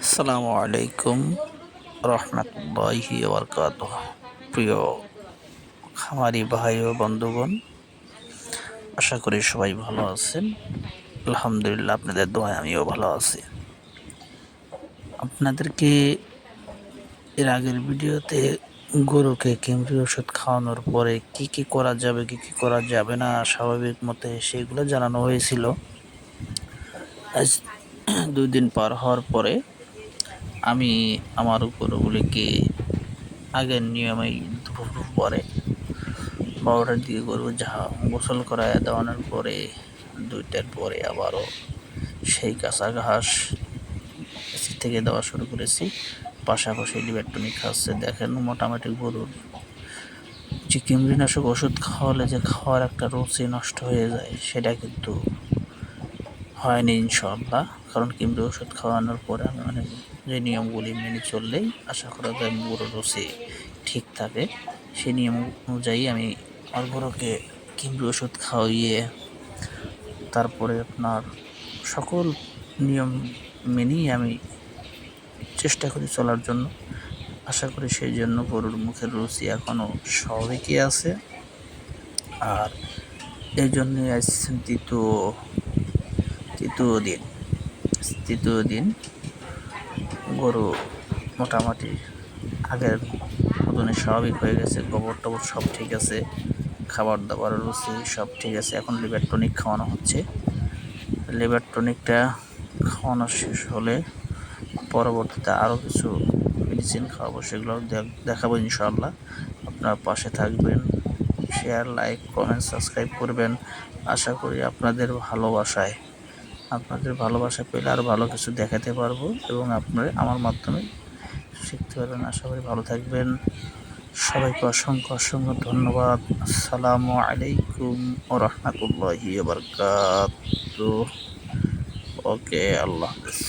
আসসালামু আলাইকুম রহমতুল্লাহি বারকাতুহ। প্রিয় খামারি ভাই ও বন্ধুগণ, আশা করি সবাই ভালো আছেন। আলহামদুলিল্লাহ, আপনাদের দোয়ায় আমিও ভালো আছি। আপনাদেরকে এর আগের ভিডিওতে গরুকে কেমরি ওষুধ খাওয়ানোর পরে কি কি করা যাবে, কি কি করা যাবে না স্বাভাবিক মতে সেগুলো জানানো হয়েছিল। আজ 2 দিন পার হওয়ার পরে আমি আমার গরুগুলিকে আগের নিয়মেই দুপুর পরে 12টার দিকে গরু গোসল করায় দেওয়ানোর পরে 2টার পরে আবারও সেই কাঁচা ঘাস থেকে দেওয়া শুরু করেছি। পাশাপাশি লিভার টনিক খাচ্ছে। দেখেন মোটামুটি গরুর যে কৃমিনাশক ওষুধ খাওয়ালে যে খাওয়ার একটা রুচি নষ্ট হয়ে যায়, সেটা কিন্তু হয়নি ইনশাআল্লাহ। কারণ কৃমি ওষুধ খাওয়ানোর পরে আমি যে নিয়মগুলি মেনে চললেই আশা করা যায় গরুর রুচি ঠিক থাকে। সেই নিয়ম অনুযায়ী আমি আমার গরুকে কৃমি ওষুধ খাওয়িয়ে তারপরে আপনার সকল নিয়ম মেনেই আমি চেষ্টা করি চলার জন্য। আশা করি সেই জন্য গরুর মুখের রুচি এখনও স্বাভাবিকই আছে। আর এই জন্যই আজ তৃতীয় দিন গরু মোটামুটি আগের মতনই স্বাভাবিক হয়ে গেছে। গোবর টবর সব ঠিক আছে, খাবার দাবার রুচি সব ঠিক আছে। এখন লিভার টনিক খাওয়ানো হচ্ছে। লিভার টনিকটা খাওয়ানো শেষ হলে পরবর্তীতে আরও কিছু মেডিসিন খাওয়াবো, সেগুলো দেখাবো ইনশাআল্লাহ। আপনারা পাশে থাকবেন, শেয়ার, লাইক, কমেন্ট, সাবস্ক্রাইব করবেন। আশা করি আপনাদের ভালোবাসা পেলে আরও ভালো কিছু দেখাতে পারবো এবং আপনারা আমার মাধ্যমে শিখতে পারবেন। আশা করি ভালো থাকবেন। সবাইকে অসংখ্য ধন্যবাদ। আসসালামু আলাইকুম ওয়া রাহমাতুল্লাহি ওয়া বারাকাতুহু। ওকে, আল্লাহ হাফেজ।